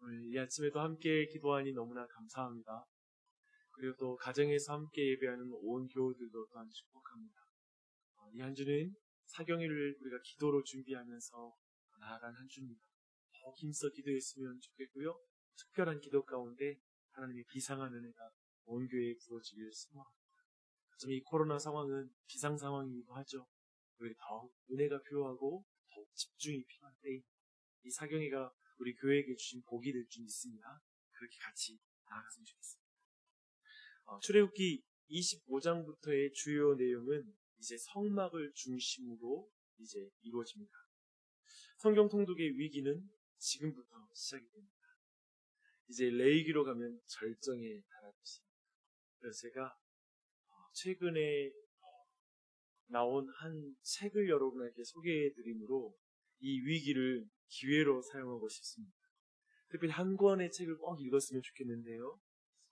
오늘 이 아침에도 함께 기도하니 너무나 감사합니다. 그리고 또 가정에서 함께 예배하는 온 교우들도 또한 축복합니다. 이 한 주는 사경일을 우리가 기도로 준비하면서 나아간 한 주입니다. 더 힘써 기도했으면 좋겠고요. 특별한 기도 가운데 하나님의 비상한 은혜가 온 교회에 부어지기를 소망합니다. 좀 이 코로나 상황은 비상 상황이기도 하죠. 우리 더욱 은혜가 필요하고 더욱 집중이 필요한 때에 이 사경이가 우리 교회에게 주신 복이 될 줄 믿습니다. 그렇게 같이 나아갔으면 좋겠습니다. 출애굽기 25장부터의 주요 내용은 이제 성막을 중심으로 이제 이루어집니다. 성경 통독의 위기는 지금부터 시작이 됩니다. 이제 레위기로 가면 절정에 달하겠습니다. 그래서 제가 최근에 나온 한 책을 여러분에게 소개해드림으로 이 위기를 기회로 사용하고 싶습니다. 특별히 한 권의 책을 꼭 읽었으면 좋겠는데요.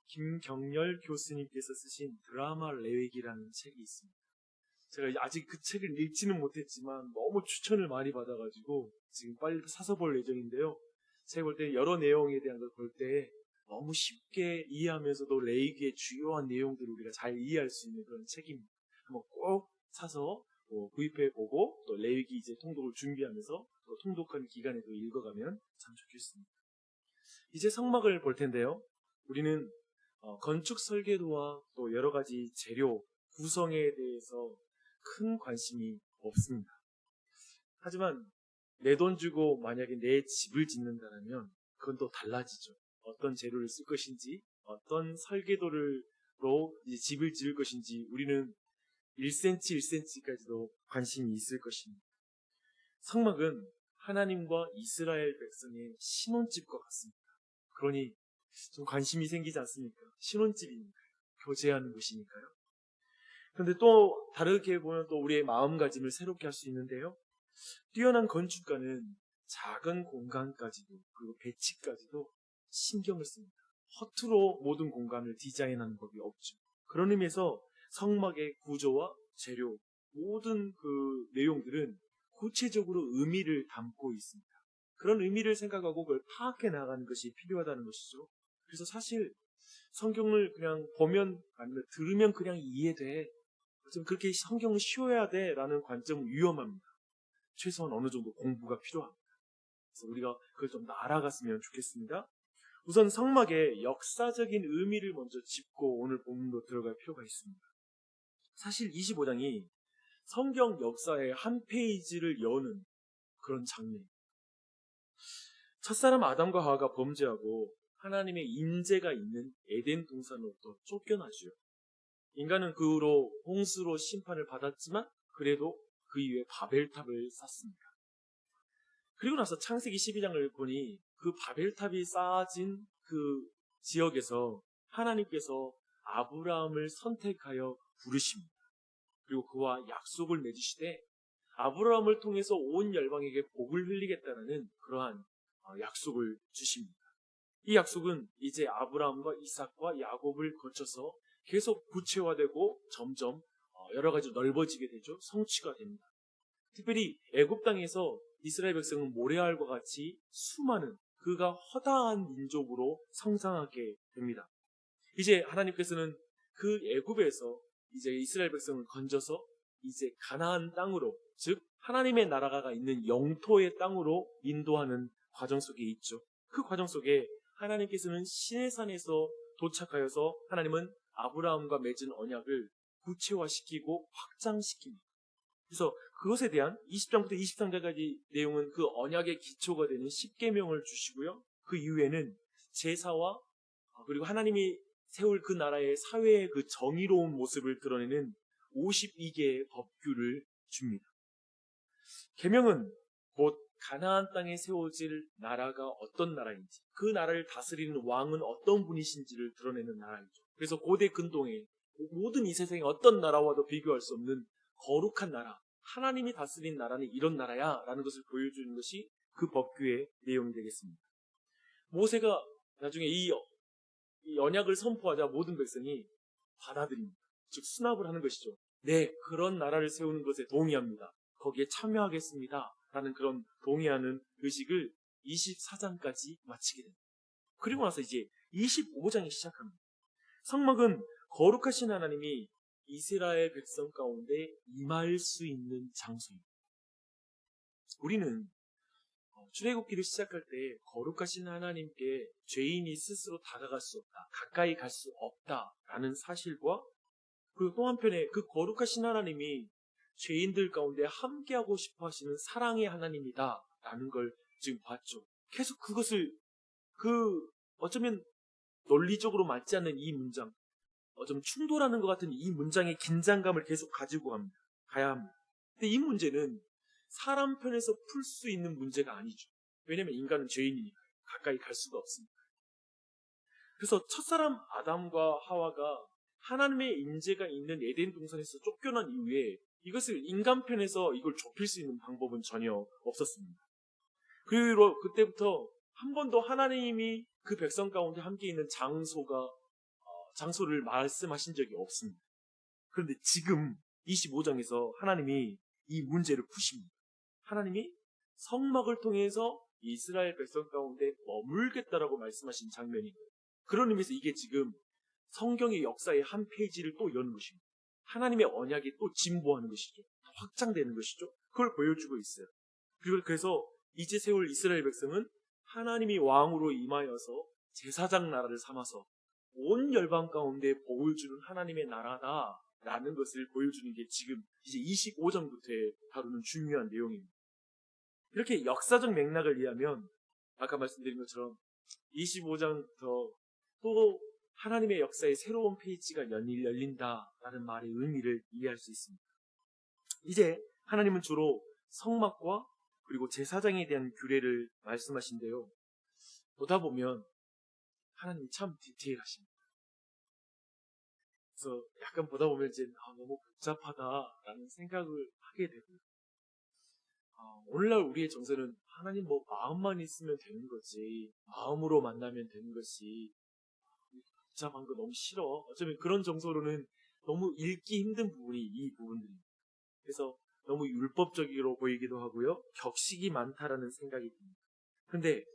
김경렬 교수님께서 쓰신 드라마 레위기라는 책이 있습니다. 제가 아직 그 책을 읽지는 못했지만 너무 추천을 많이 받아가지고 지금 빨리 사서 볼 예정인데요. 제가 볼 때 여러 내용에 대한 걸 볼 때 너무 쉽게 이해하면서도 레위기의 주요한 내용들을 우리가 잘 이해할 수 있는 그런 책입니다. 한번 꼭 사서 구입해보고 또 레위기 이제 통독을 준비하면서 또 통독하는 기간에도 읽어가면 참 좋겠습니다. 이제 성막을 볼 텐데요. 우리는 건축 설계도와 또 여러 가지 재료, 구성에 대해서 큰 관심이 없습니다. 하지만 내 돈 주고 만약에 내 집을 짓는다면 그건 또 달라지죠. 어떤 재료를 쓸 것인지, 어떤 설계도로 이제 집을 지을 것인지 우리는 1cm, 1cm까지도 관심이 있을 것입니다. 성막은 하나님과 이스라엘 백성의 신혼집과 같습니다. 그러니 좀 관심이 생기지 않습니까? 신혼집이니까요. 교제하는 곳이니까요. 그런데 또 다르게 보면 또 우리의 마음가짐을 새롭게 할 수 있는데요. 뛰어난 건축가는 작은 공간까지도 그리고 배치까지도 신경을 씁니다. 허투루 모든 공간을 디자인하는 법이 없죠. 그런 의미에서 성막의 구조와 재료, 모든 그 내용들은 구체적으로 의미를 담고 있습니다. 그런 의미를 생각하고 그걸 파악해 나가는 것이 필요하다는 것이죠. 그래서 사실 성경을 그냥 보면 아니면 들으면 그냥 이해돼. 좀 그렇게 성경을 쉬워야 돼 라는 관점은 위험합니다. 최소한 어느 정도 공부가 필요합니다. 그래서 우리가 그걸 좀 알아갔으면 좋겠습니다. 우선 성막의 역사적인 의미를 먼저 짚고 오늘 본문으로 들어갈 필요가 있습니다. 사실 25장이 성경 역사의 한 페이지를 여는 그런 장면입니다. 첫사람 아담과 하와가 범죄하고 하나님의 임재가 있는 에덴 동산으로부터 쫓겨나죠. 인간은 그 후로 홍수로 심판을 받았지만 그래도 그 이후에 바벨탑을 쌓습니다. 그리고 나서 창세기 12장을 보니 그 바벨탑이 쌓아진 그 지역에서 하나님께서 아브라함을 선택하여 부르십니다. 그리고 그와 약속을 맺으시되 아브라함을 통해서 온 열방에게 복을 흘리겠다는 그러한 약속을 주십니다. 이 약속은 이제 아브라함과 이삭과 야곱을 거쳐서 계속 구체화되고 점점 여러 가지 넓어지게 되죠. 성취가 됩니다. 특별히 애굽 땅에서 이스라엘 백성은 모래알과 같이 수많은 그가 허다한 민족으로 성장하게 됩니다. 이제 하나님께서는 그 애굽에서 이제 이스라엘 백성을 건져서 이제 가나안 땅으로, 즉 하나님의 나라가 있는 영토의 땅으로 인도하는 과정 속에 있죠. 그 과정 속에 하나님께서는 시내산에서 도착하여서 하나님은 아브라함과 맺은 언약을 구체화시키고 확장시킵니다. 그래서 그것에 대한 20장부터 23장까지 내용은 그 언약의 기초가 되는 10계명을 주시고요. 그 이후에는 제사와 그리고 하나님이 세울 그 나라의 사회의 그 정의로운 모습을 드러내는 52개의 법규를 줍니다. 계명은 곧 가나안 땅에 세워질 나라가 어떤 나라인지, 그 나라를 다스리는 왕은 어떤 분이신지를 드러내는 나라이죠. 그래서 고대 근동에 모든 이 세상의 어떤 나라와도 비교할 수 없는 거룩한 나라, 하나님이 다스린 나라는 이런 나라야 라는 것을 보여주는 것이 그 법규의 내용이 되겠습니다. 모세가 나중에 이 언약을 선포하자 모든 백성이 받아들입니다. 즉 수납을 하는 것이죠. 네, 그런 나라를 세우는 것에 동의합니다. 거기에 참여하겠습니다 라는 그런 동의하는 의식을 24장까지 마치게 됩니다. 그리고 나서 이제 25장이 시작합니다. 성막은 거룩하신 하나님이 이스라엘 백성 가운데 임할 수 있는 장소입니다. 우리는 출애굽기를 시작할 때 거룩하신 하나님께 죄인이 스스로 다가갈 수 없다, 가까이 갈 수 없다라는 사실과 그리고 또 한편에 그 거룩하신 하나님이 죄인들 가운데 함께하고 싶어 하시는 사랑의 하나님이다라는 걸 지금 봤죠. 계속 그것을 어쩌면 논리적으로 맞지 않는 이 문장, 좀 충돌하는 것 같은 이 문장의 긴장감을 계속 가지고 가야 합니다. 근데 이 문제는 사람 편에서 풀 수 있는 문제가 아니죠. 왜냐하면 인간은 죄인이니까 가까이 갈 수가 없습니다. 그래서 첫사람 아담과 하와가 하나님의 임재가 있는 에덴 동산에서 쫓겨난 이후에 이것을 인간 편에서 이걸 좁힐 수 있는 방법은 전혀 없었습니다. 그리고 그때부터 한 번도 하나님이 그 백성 가운데 함께 있는 장소를 말씀하신 적이 없습니다. 그런데 지금 25장에서 하나님이 이 문제를 푸십니다. 하나님이 성막을 통해서 이스라엘 백성 가운데 머물겠다라고 말씀하신 장면이거든요. 그런 의미에서 이게 지금 성경의 역사의 한 페이지를 또 여는 것입니다. 하나님의 언약이 또 진보하는 것이죠. 확장되는 것이죠. 그걸 보여주고 있어요. 그래서 이제 세울 이스라엘 백성은 하나님이 왕으로 임하여서 제사장 나라를 삼아서 온 열방 가운데 복을 주는 하나님의 나라다라는 것을 보여주는 게 지금 이제 25장부터 다루는 중요한 내용입니다. 이렇게 역사적 맥락을 이해하면 아까 말씀드린 것처럼 25장부터 또 하나님의 역사의 새로운 페이지가 열린다라는 말의 의미를 이해할 수 있습니다. 이제 하나님은 주로 성막과 그리고 제사장에 대한 규례를 말씀하신데요. 보다 보면 하나님이 참 디테일하십니다. 그래서 약간 보다 보면 이제 너무 복잡하다라는 생각을 하게 되고요. 오늘날 우리의 정서는 하나님 마음만 있으면 되는 거지, 마음으로 만나면 되는 것이 복잡한 거 너무 싫어. 어쩌면 그런 정서로는 너무 읽기 힘든 부분이 이 부분들입니다. 그래서 너무 율법적으로 보이기도 하고요. 격식이 많다라는 생각이 듭니다. 그런데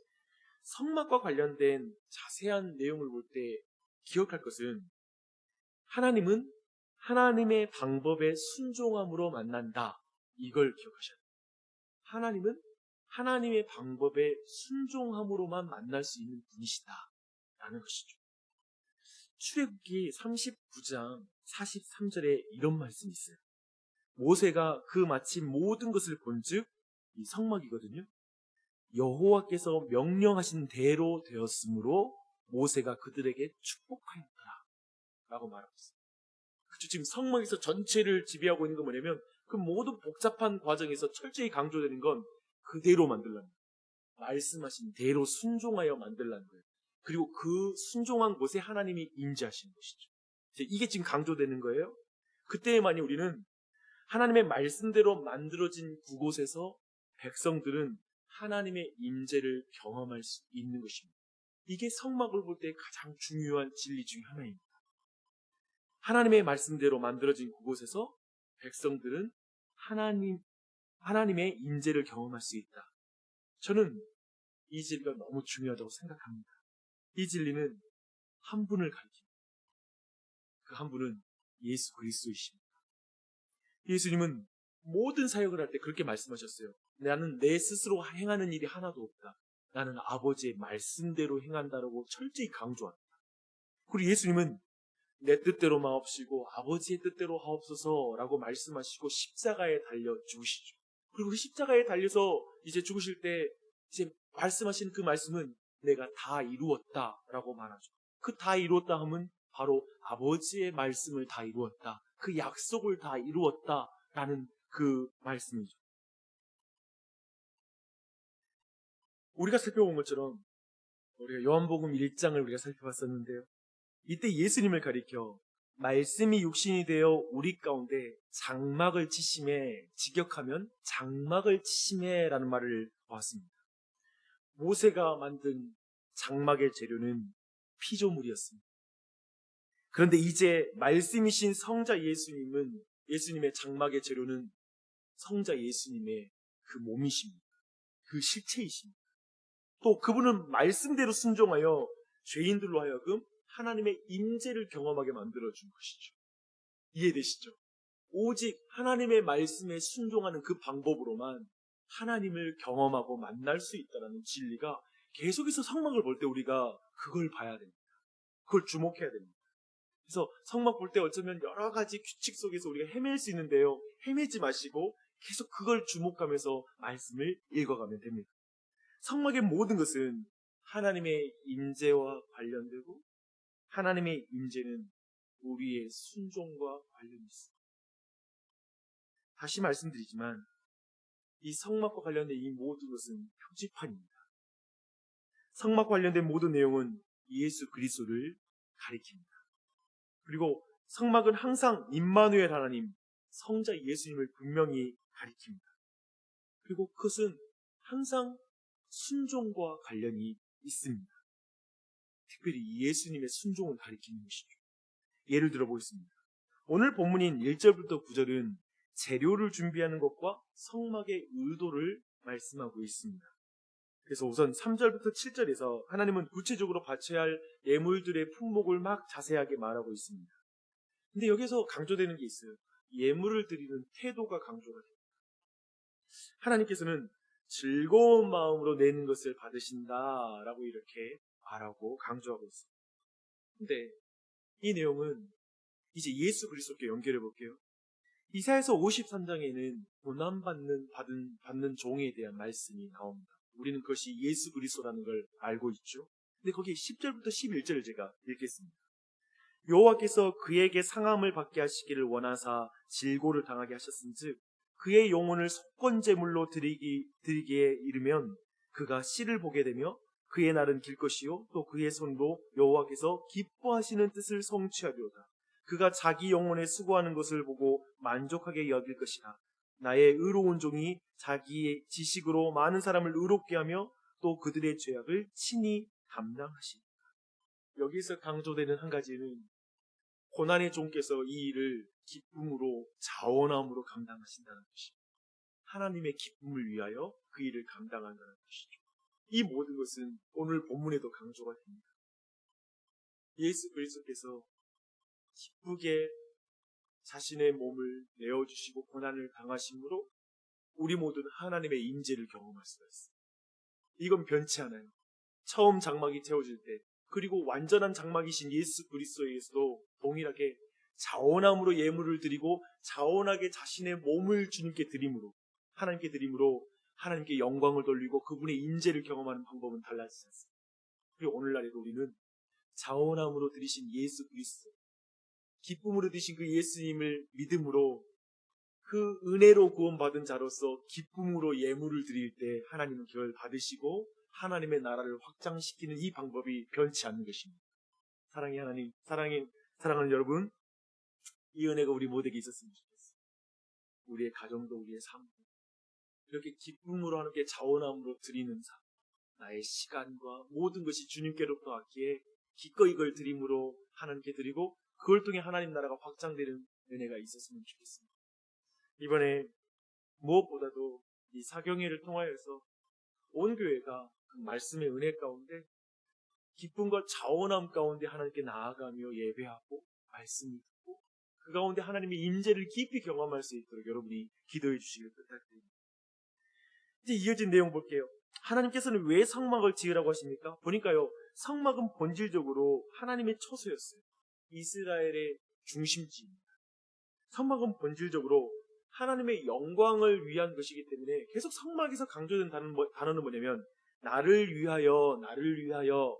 성막과 관련된 자세한 내용을 볼 때 기억할 것은 하나님은 하나님의 방법에 순종함으로 만난다. 이걸 기억하셔야 돼요. 하나님은 하나님의 방법에 순종함으로만 만날 수 있는 분이시다. 라는 것이죠. 출애굽기 39장 43절에 이런 말씀이 있어요. 모세가 그 마침 모든 것을 본즉 이 성막이거든요. 여호와께서 명령하신 대로 되었으므로 모세가 그들에게 축복하였더라 라고 말하고 있어요. 그렇죠. 지금 성막에서 전체를 지배하고 있는 건 뭐냐면 그 모든 복잡한 과정에서 철저히 강조되는 건 그대로 만들라는 거예요. 말씀하신 대로 순종하여 만들라는 거예요. 그리고 그 순종한 곳에 하나님이 임재하시는 것이죠. 이게 지금 강조되는 거예요. 그때만이 우리는 하나님의 말씀대로 만들어진 그곳에서 백성들은 하나님의 임재를 경험할 수 있는 것입니다. 이게 성막을 볼 때 가장 중요한 진리 중에 하나입니다. 하나님의 말씀대로 만들어진 그곳에서 백성들은 하나님의 임재를 경험할 수 있다. 저는 이 진리가 너무 중요하다고 생각합니다. 이 진리는 한 분을 가리킵니다. 그 한 분은 예수 그리스도이십니다. 예수님은 모든 사역을 할 때 그렇게 말씀하셨어요. 나는 내 스스로 행하는 일이 하나도 없다. 나는 아버지의 말씀대로 행한다라고 철저히 강조합니다. 그리고 예수님은 내 뜻대로 마옵시고 아버지의 뜻대로 하옵소서라고 말씀하시고 십자가에 달려 죽으시죠. 그리고 그 십자가에 달려서 이제 죽으실 때 이제 말씀하신 그 말씀은 내가 다 이루었다라고 말하죠. 그 다 이루었다 하면 바로 아버지의 말씀을 다 이루었다. 그 약속을 다 이루었다라는 그 말씀이죠. 우리가 살펴본 것처럼 우리가 요한복음 1장을 우리가 살펴봤었는데요. 이때 예수님을 가리켜 말씀이 육신이 되어 우리 가운데 장막을 치심에 직역하면 장막을 치심에라는 말을 보았습니다. 모세가 만든 장막의 재료는 피조물이었습니다. 그런데 이제 말씀이신 성자 예수님의 장막의 재료는 성자 예수님의 그 몸이십니다. 그 실체이십니다. 또 그분은 말씀대로 순종하여 죄인들로 하여금 하나님의 임재를 경험하게 만들어준 것이죠. 이해되시죠? 오직 하나님의 말씀에 순종하는 그 방법으로만 하나님을 경험하고 만날 수 있다는 진리가 계속해서 성막을 볼 때 우리가 그걸 봐야 됩니다. 그걸 주목해야 됩니다. 그래서 성막 볼 때 어쩌면 여러 가지 규칙 속에서 우리가 헤맬 수 있는데요. 헤매지 마시고 계속 그걸 주목하면서 말씀을 읽어가면 됩니다. 성막의 모든 것은 하나님의 임재와 관련되고 하나님의 임재는 우리의 순종과 관련이 있습니다. 다시 말씀드리지만 이 성막과 관련된 이 모든 것은 표지판입니다. 성막 관련된 모든 내용은 예수 그리스도를 가리킵니다. 그리고 성막은 항상 임마누엘 하나님, 성자 예수님을 분명히 가리킵니다. 그리고 그것은 항상 순종과 관련이 있습니다. 특별히 예수님의 순종을 가리키는 것이죠. 예를 들어 보겠습니다. 오늘 본문인 1절부터 9절은 재료를 준비하는 것과 성막의 의도를 말씀하고 있습니다. 그래서 우선 3절부터 7절에서 하나님은 구체적으로 바쳐야 할 예물들의 품목을 막 자세하게 말하고 있습니다. 근데 여기서 강조되는 게 있어요. 예물을 드리는 태도가 강조가 됩니다. 하나님께서는 즐거운 마음으로 내는 것을 받으신다라고 이렇게 말하고 강조하고 있습니다. 근데 이 내용은 이제 예수 그리스도께 연결해 볼게요. 이사야서 53장에는 고난받는 종에 대한 말씀이 나옵니다. 우리는 그것이 예수 그리스도라는 걸 알고 있죠. 근데 거기 10절부터 11절을 제가 읽겠습니다. 여호와께서 그에게 상함을 받게 하시기를 원하사 질고를 당하게 하셨은즉 그의 영혼을 속건제물로 드리기에 이르면 그가 씨를 보게 되며 그의 날은 길 것이요 또 그의 손으로 여호와께서 기뻐하시는 뜻을 성취하리로다. 그가 자기 영혼에 수고하는 것을 보고 만족하게 여길 것이라. 나의 의로운 종이 자기의 지식으로 많은 사람을 의롭게 하며 또 그들의 죄악을 친히 담당하시리라. 여기서 강조되는 한 가지는 고난의 종께서 이 일을 기쁨으로 자원함으로 감당하신다는 것입니다. 하나님의 기쁨을 위하여 그 일을 감당한다는 것이죠. 이 모든 것은 오늘 본문에도 강조가 됩니다. 예수 그리스도께서 기쁘게 자신의 몸을 내어주시고 고난을 당하심으로 우리 모두는 하나님의 임재를 경험할 수가 있습니다. 이건 변치 않아요. 처음 장막이 채워질 때 그리고 완전한 장막이신 예수 그리스도에서도 동일하게 자원함으로 예물을 드리고 자원하게 자신의 몸을 주님께 드림으로 하나님께 드림으로 하나님께 영광을 돌리고 그분의 임재를 경험하는 방법은 달라지지 않습니다. 그리고 오늘날에도 우리는 자원함으로 드리신 예수 그리스도 기쁨으로 드신 그 예수님을 믿음으로 그 은혜로 구원받은 자로서 기쁨으로 예물을 드릴 때 하나님은 그걸 받으시고 하나님의 나라를 확장시키는 이 방법이 변치 않는 것입니다. 사랑의 하나님, 사랑하는 여러분, 이 은혜가 우리 모두에게 있었으면 좋겠습니다. 우리의 가정도 우리의 삶도 이렇게 기쁨으로 하나님께 자원함으로 드리는 삶, 나의 시간과 모든 것이 주님께로부터 왔기에 기꺼이 그걸 드림으로 하나님께 드리고 그걸 통해 하나님 나라가 확장되는 은혜가 있었으면 좋겠습니다. 이번에 무엇보다도 이 사경회를 통하여서 온 교회가 그 말씀의 은혜 가운데 기쁨과 자원함 가운데 하나님께 나아가며 예배하고 말씀을 듣고 그 가운데 하나님의 임재를 깊이 경험할 수 있도록 여러분이 기도해 주시길 부탁드립니다. 이제 이어진 내용 볼게요. 하나님께서는 왜 성막을 지으라고 하십니까? 보니까요, 성막은 본질적으로 하나님의 처소였어요. 이스라엘의 중심지입니다. 성막은 본질적으로 하나님의 영광을 위한 것이기 때문에 계속 성막에서 강조된 단어는 뭐냐면 나를 위하여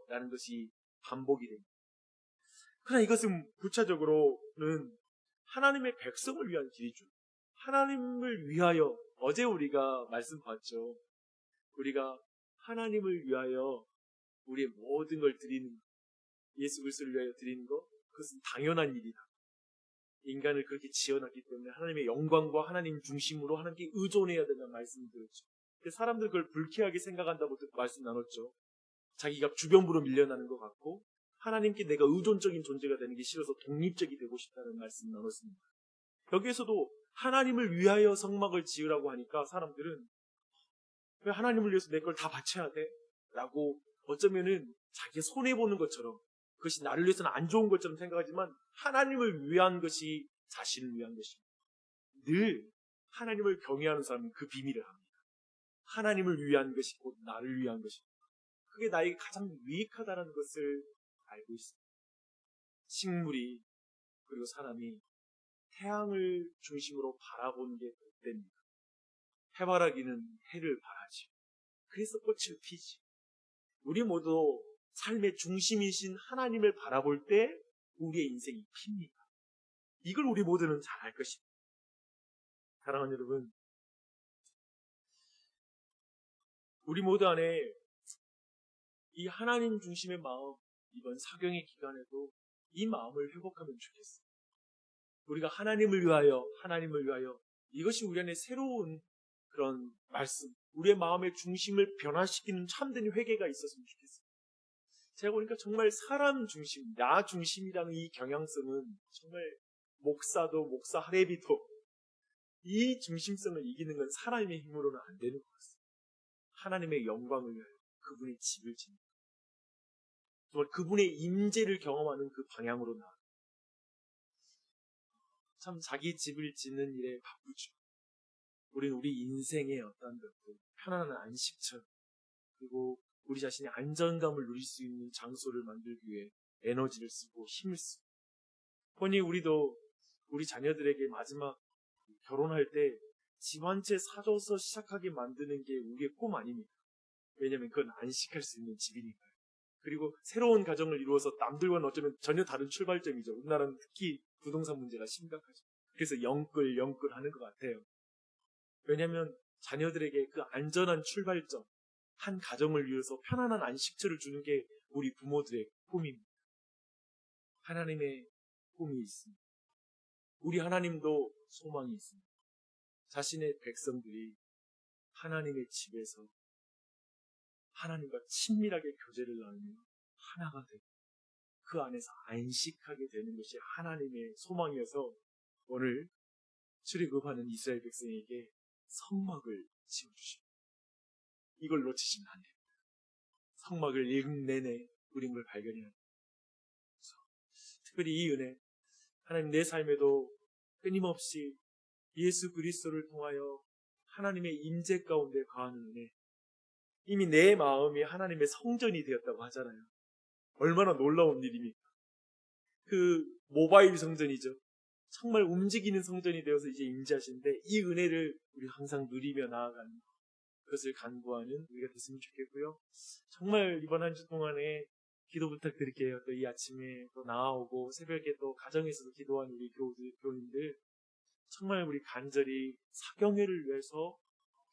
라는 것이 반복이 됩니다. 그러나 이것은 부차적으로는 하나님의 백성을 위한 길이죠. 하나님을 위하여 어제 우리가 말씀 봤죠. 우리가 하나님을 위하여 우리의 모든 걸 드리는 예수 그리스도를 위하여 드리는 것 그것은 당연한 일이다. 인간을 그렇게 지어놨기 때문에 하나님의 영광과 하나님 중심으로 하나님께 의존해야 된다는 말씀을 드렸죠. 근데 사람들 그걸 불쾌하게 생각한다고 말씀 나눴죠. 자기가 주변부로 밀려나는 것 같고 하나님께 내가 의존적인 존재가 되는 게 싫어서 독립적이 되고 싶다는 말씀 나눴습니다. 여기에서도 하나님을 위하여 성막을 지으라고 하니까 사람들은 왜 하나님을 위해서 내 걸 다 바쳐야 돼? 라고 어쩌면은 자기 손해보는 것처럼, 그것이 나를 위해서는 안 좋은 것처럼 생각하지만 하나님을 위한 것이 자신을 위한 것입니다. 늘 하나님을 경외하는 사람은 그 비밀을 합니다. 하나님을 위한 것이 곧 나를 위한 것입니다. 그게 나에게 가장 유익하다는 것을 알고 있습니다. 식물이 그리고 사람이 태양을 중심으로 바라보는 게 복됩니다. 해바라기는 해를 바라지. 그래서 꽃을 피지. 우리 모두 삶의 중심이신 하나님을 바라볼 때 우리의 인생이 핍니다. 이걸 우리 모두는 잘 알 것입니다. 사랑하는 여러분, 우리 모두 안에 이 하나님 중심의 마음, 이번 사경의 기간에도 이 마음을 회복하면 좋겠어요. 우리가 하나님을 위하여, 이것이 우리 안에 새로운 그런 말씀, 우리의 마음의 중심을 변화시키는 참된 회개가 있었으면 좋겠어요. 제가 보니까 정말 사람 중심, 나 중심이라는 이 경향성은 정말 목사 할애비도 이 중심성을 이기는 건 사람의 힘으로는 안 되는 것 같습니다. 하나님의 영광을 위하여 그분의 집을 짓는, 정말 그분의 임재를 경험하는 그 방향으로 나아가. 참 자기 집을 짓는 일에 바쁘죠. 우리는 우리 인생의 어떤 것들, 편안한 안식처, 그리고 우리 자신의 안정감을 누릴 수 있는 장소를 만들기 위해 에너지를 쓰고 힘을 쓰고. 보니 우리도 우리 자녀들에게 마지막 결혼할 때 집 한 채 사줘서 시작하게 만드는 게 우리의 꿈 아닙니까? 왜냐하면 그건 안식할 수 있는 집이니까요. 그리고 새로운 가정을 이루어서 남들과는 어쩌면 전혀 다른 출발점이죠. 우리나라는 특히 부동산 문제가 심각하죠. 그래서 영끌 하는 것 같아요. 왜냐하면 자녀들에게 그 안전한 출발점, 한 가정을 위해서 편안한 안식처를 주는 게 우리 부모들의 꿈입니다. 하나님의 꿈이 있습니다. 우리 하나님도 소망이 있습니다. 자신의 백성들이 하나님의 집에서 하나님과 친밀하게 교제를 나누며 하나가 되고 그 안에서 안식하게 되는 것이 하나님의 소망이어서 오늘 출애굽하는 이스라엘 백성에게 성막을 지어주십니다. 이걸 놓치시면 안 됩니다. 성막을 읽는 내내 우린 걸 발견해야 합니다. 특별히 이 은혜, 하나님 내 삶에도 끊임없이 예수 그리스도를 통하여 하나님의 임재 가운데 거하는 은혜, 이미 내 마음이 하나님의 성전이 되었다고 하잖아요. 얼마나 놀라운 일입니까? 그 모바일 성전이죠. 정말 움직이는 성전이 되어서 이제 임재하시는데 이 은혜를 우리 항상 누리며 나아가는 그것을 간구하는 우리가 됐으면 좋겠고요. 정말 이번 한 주 동안에 기도 부탁드릴게요. 또 이 아침에 또 나아오고 새벽에 또 가정에서도 기도하는 우리 교인들 정말 우리 간절히 사경회를 위해서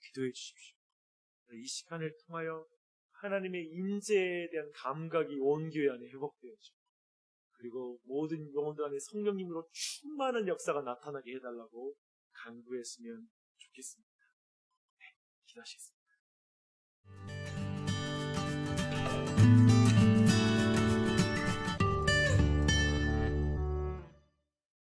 기도해 주십시오. 이 시간을 통하여 하나님의 임재에 대한 감각이 온 교회 안에 회복되어지고 그리고 모든 영혼들 안에 성령님으로 충만한 역사가 나타나게 해달라고 간구했으면 좋겠습니다. 네, 기도하시겠습니다.